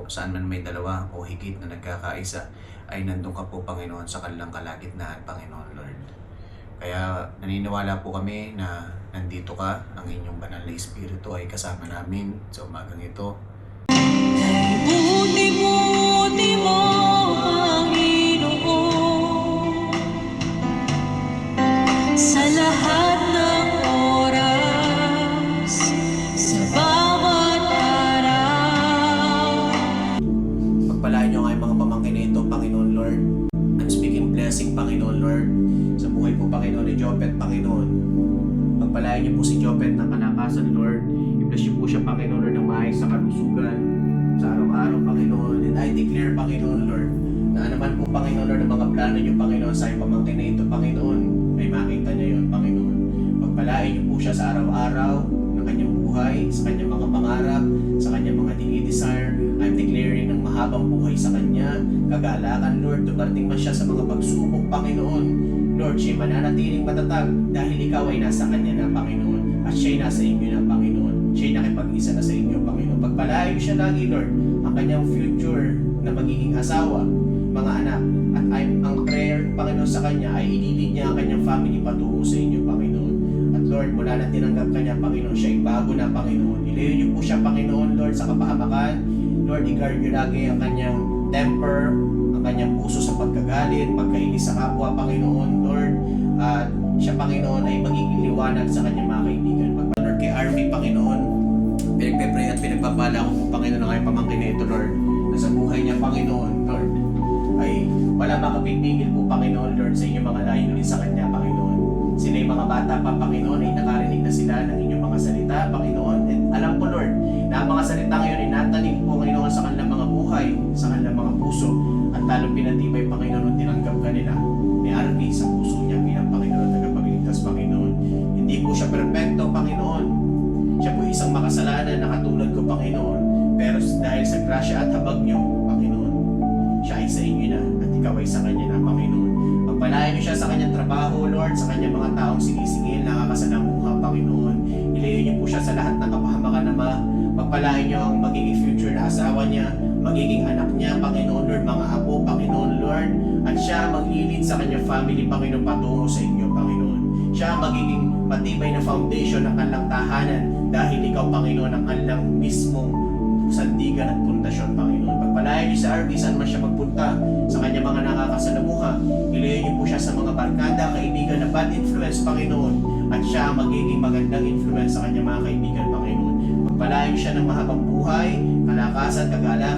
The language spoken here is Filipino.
po, saan man may dalawa o higit na nagkakaisa, ay nandun ka po, Panginoon, sa kanilang kalagitnaan, Panginoon Lord. Kaya naniniwala po kami na nandito ka, ang inyong banal na Espiritu ay kasama namin sa umagang ito. Buti-buti mo, Panginoon, sa lahat ng oras, sa bawat araw. Pagpalain niyo nga yung mga pamangkin na ito, Panginoon Lord. I'm speaking blessing, Panginoon Lord, sa buhay po, Panginoon, ni Jopet, Panginoon. Pagpalain niyo po si Jopet ng kalakasan, Lord. I-bless niyo po siya, Panginoon Lord, ng maayos sa kalusugan sa araw-araw, Panginoon. And I declare, Panginoon Lord, na naman po, Panginoon Lord, ang mga plano niyo, Panginoon, sa iyong pamangkin na ito, Panginoon, ay makita niya yun, Panginoon. Pagpalain niyo po siya sa araw-araw ng kanyang buhay, sa kanyang mga pangarap, sa kanyang mga dinidesire. I'm declaring ng mahabang buhay sa kanya, kagalakan, Lord. Dumarating man siya sa mga pagsubok, Panginoon. Lord, siya mananatiling matatag dahil ikaw ay nasa kanya na, Panginoon, at siya ay nasa inyo na, Panginoon. Siya ay nakipag-isa na sa inyo, Panginoon. Pagpalain siya lagi, Lord, ang kanyang future na magiging asawa, mga anak. At ang prayer, Panginoon, sa kanya ay ililid niya ang kanyang family patungo sa inyo, Panginoon. At Lord, mula na tinanggap ka niya, Panginoon, siya ay bago na, Panginoon. Ilayo niyo po siya, Panginoon, Lord, sa kapahamakan. Lord, i-guard niyo lagi ang kanyang temper, ang kanyang puso sa pagkagalit, pagkainis sa kapwa, Panginoon, Lord. At siya, Panginoon, ay magiging liwanag sa kanyang mga kaibigan. Lord, kay Army, Panginoon, pinagpe-pray at pinagpapala ko po, Panginoon, ang kanyang pamangkin na ito, Lord, na sa buhay niya, Panginoon, Lord, ay wala makapipigil po, Panginoon, Lord, sa inyong mga layunin sa kanya, Panginoon. Sila yung mga bata pa, Panginoon, ay nakarinig na sila ng inyong mga salita, Panginoon. At alam ko, Lord, na ang mga salita ngayon ay natanim po, Panginoon, sa kanilang mga buhay, sa kanilang mga puso, at lalong pinatibay, Panginoon, nung tinanggap ka nila ni Arby sa puso niya bilang Panginoon, tagapagligtas, Panginoon. Hindi po siya perpekto, Panginoon. Siya po isang makasalanan na katulad ko, Panginoon. Pero dahil sa grasya at habag niyo, Panginoon, siya ay sa inyo na at ikaw ay sa kanya na, Panginoon. Pagpalain niyo siya sa kanyang trabaho, Lord, sa kanyang mga taong sinisingil, nakakasalamuha, Panginoon. Ilayo niyo po siya sa lahat ng kapahamakan na pagpalain niyo ang magiging future na asawa niya, magiging anak niya, Panginoon, Lord, mga apo, Panginoon, Lord. At siya maglilid sa kanyang family, Panginoon, patungo sa inyo, Panginoon. Siya magiging matibay na foundation ng kanilang tahanan dahil ikaw, Panginoon, ang kanilang mismong sandigan at pundasyon, Panginoon. Pagpalain niyo sa RV, saan man siya magpunta, sa kanyang mga nakakasalamuha. Ilayo niyo po siya sa mga barkada, kaibigan na bad influence, Panginoon. At siya magiging magandang influence sa kanyang mga kaibigan, Panginoon. Pagpalain niyo siya ng mahabang buhay, kalakasan, kagalakan,